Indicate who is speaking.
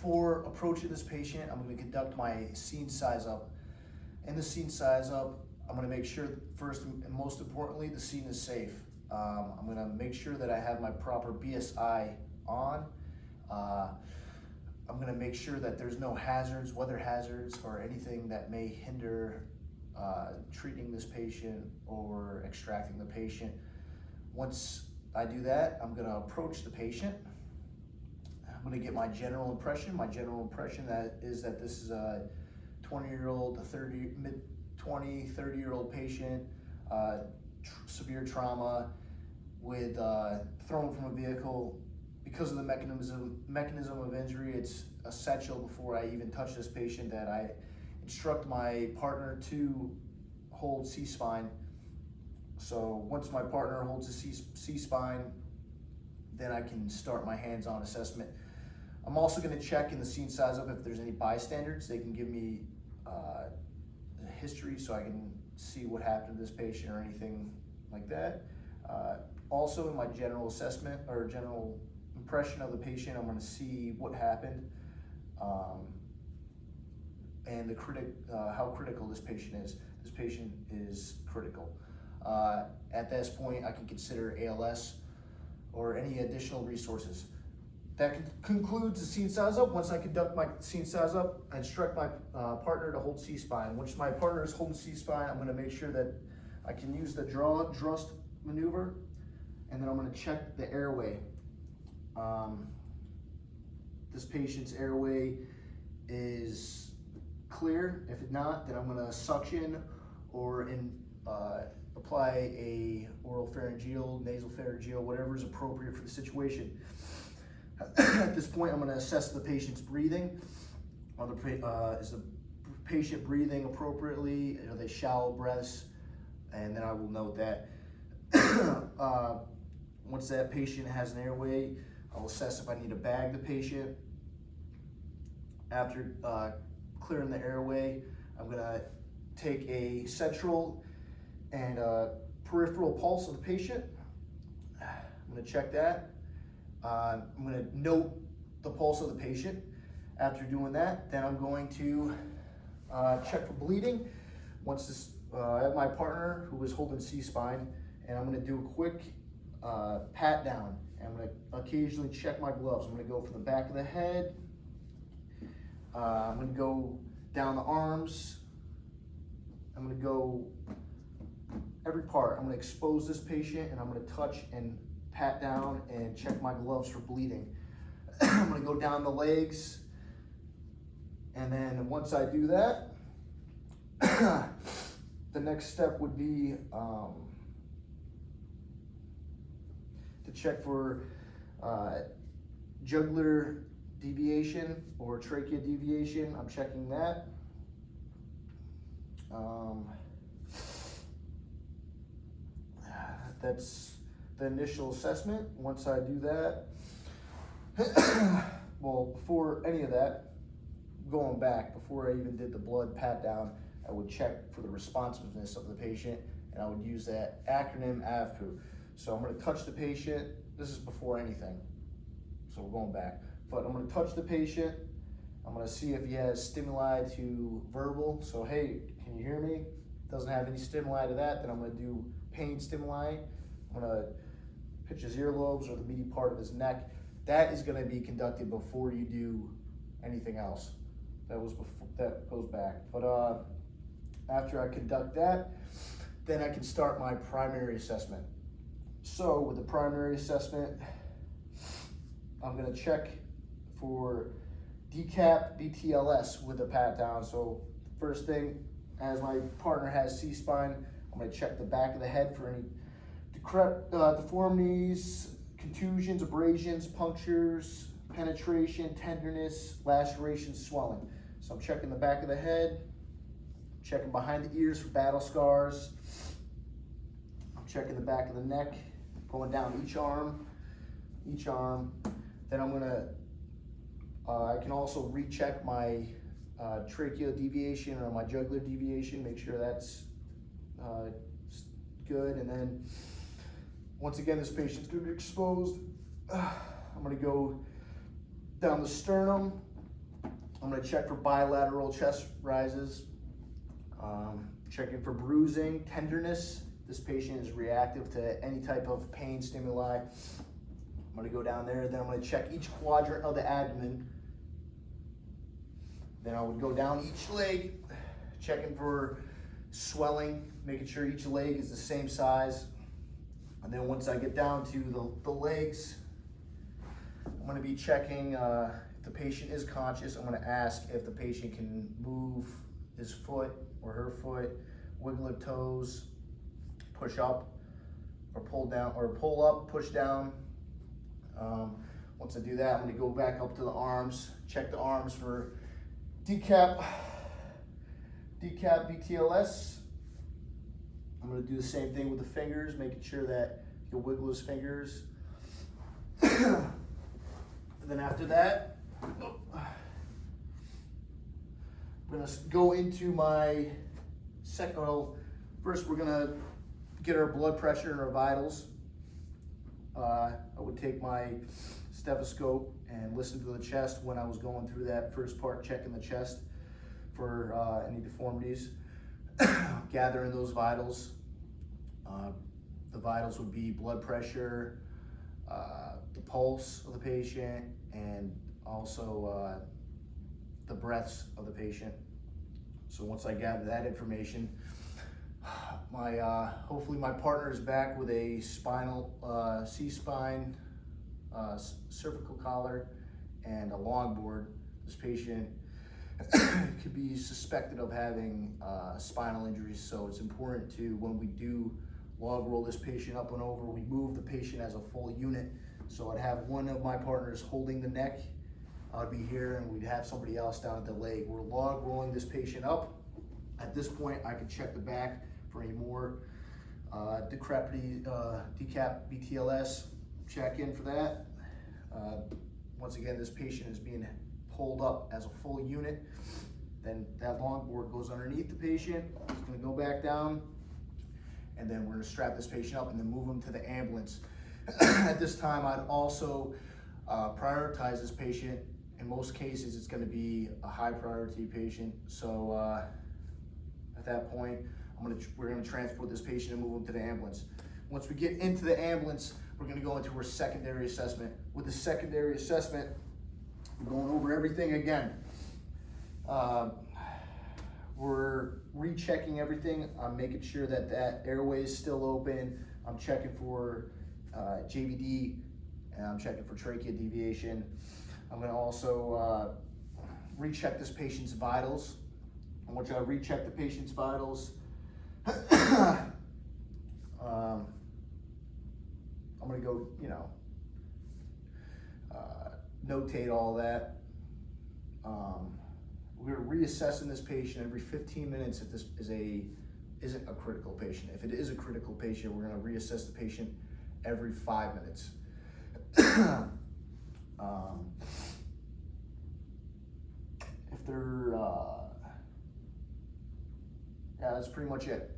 Speaker 1: before approaching this patient, I'm going to conduct my scene size up. In the scene size up, I'm going to make sure, first and most importantly, the scene is safe. I'm going to make sure that I have my proper BSI on. I'm going to make sure that there's no hazards, weather hazards, or anything that may hinder treating this patient or extracting the patient. Once I do that, I'm going to approach the patient. I'm going to get my general impression. My general impression is that this is a 20-year-old, mid-20, 30-year-old patient, severe trauma with thrown from a vehicle. Because of the mechanism of injury, it's essential before I even touch this patient that I instruct my partner to hold C-spine. So once my partner holds the C-spine, then I can start my hands-on assessment. I'm also going to check in the scene size up if there's any bystanders. They can give me a history so I can see what happened to this patient or anything like that. Also in my general assessment or general impression of the patient, I'm going to see what happened and how critical this patient is. This patient is critical. At this point, I can consider ALS or any additional resources. That concludes the scene size up. Once I conduct my scene size up, I instruct my partner to hold C-spine. Once my partner is holding C-spine, I'm going to make sure that I can use the thrust maneuver, and then I'm going to check the airway. This patient's airway is clear. If it's not, then I'm going to suction or apply a oral pharyngeal, nasal pharyngeal, whatever is appropriate for the situation. At this point, I'm going to assess the patient's breathing. Is the patient breathing appropriately? Are they shallow breaths? And then I will note that. Once that patient has an airway, I'll assess if I need to bag the patient. After clearing the airway, I'm going to take a central and peripheral pulse of the patient. I'm going to check that. I'm going to note the pulse of the patient. After doing that, then I'm going to check for bleeding. Once this, I have my partner who is holding C-spine, and I'm going to do a quick pat down. And I'm going to occasionally check my gloves. I'm going to go from the back of the head. I'm going to go down the arms. I'm going to go every part. I'm going to expose this patient, and I'm going to touch and pat down and check my gloves for bleeding. I'm going to go down the legs, and then once I do that, the next step would be to check for jugular deviation or trachea deviation. I'm checking that. That's the initial assessment. Once I do that, well, before any of that, going back, before I even did the blood pat down, I would check for the responsiveness of the patient, and I would use that acronym AVPU. So I'm going to touch the patient. This is before anything, so we're going back. But I'm going to touch the patient. I'm going to see if he has stimuli to verbal. So, hey, can you hear me? Doesn't have any stimuli to that, then I'm going to do pain stimuli. I'm going to pitch his earlobes or the meaty part of his neck. That is going to be conducted before you do anything else. That goes back. But after I conduct that, then I can start my primary assessment. So with the primary assessment, I'm going to check for decap BTLS with a pat down. So first thing, as my partner has C-spine, I'm going to check the back of the head for any deformities, contusions, abrasions, punctures, penetration, tenderness, laceration, swelling. So I'm checking the back of the head, checking behind the ears for battle scars. I'm checking the back of the neck, going down each arm. Then I'm gonna, I can also recheck my tracheal deviation or my jugular deviation, make sure that's good. And then once again, this patient's gonna be exposed. I'm gonna go down the sternum, I'm gonna check for bilateral chest rises, checking for bruising, tenderness. This patient is reactive to any type of pain stimuli. I'm gonna go down there, then I'm gonna check each quadrant of the abdomen. Then I would go down each leg, checking for swelling, making sure each leg is the same size. And then once I get down to the legs, I'm gonna be checking if the patient is conscious. I'm gonna ask if the patient can move his foot or her foot, wiggle their toes, push up or pull down, or pull up, push down. Once I do that, I'm gonna go back up to the arms, check the arms for decap BTLS. I'm gonna do the same thing with the fingers, making sure that you can wiggle his fingers. And then after that, I'm gonna go into my second, well, first we're gonna get our blood pressure and our vitals. I would take my stethoscope and listen to the chest when I was going through that first part, checking the chest for any deformities, gathering those vitals. The vitals would be blood pressure, the pulse of the patient, and also the breaths of the patient. So once I gather that information, hopefully my partner is back with a spinal C-spine, cervical collar, and a longboard. This patient could be suspected of having spinal injuries, so it's important to, when we do log roll this patient up and over, we move the patient as a full unit. So I'd have one of my partners holding the neck, I'd be here, and we'd have somebody else down at the leg. We're log rolling this patient up. At this point, I could check the back for any more decap BTLS, check in for that. Once again, this patient is being pulled up as a full unit. Then that longboard goes underneath the patient. It's gonna go back down, and then we're gonna strap this patient up and then move him to the ambulance. At this time, I'd also prioritize this patient. In most cases, it's gonna be a high priority patient. So at that point, we're gonna transport this patient and move him to the ambulance. Once we get into the ambulance, we're gonna go into our secondary assessment. With the secondary assessment, we're going over everything again. We're rechecking everything. I'm making sure that that airway is still open. I'm checking for JVD, and I'm checking for trachea deviation. I'm gonna also recheck this patient's vitals. I want you to recheck the patient's vitals. I'm gonna go, notate all that. We're reassessing this patient every 15 minutes if this isn't a critical patient. If it is a critical patient, we're gonna reassess the patient every 5 minutes. If they're, yeah, that's pretty much it.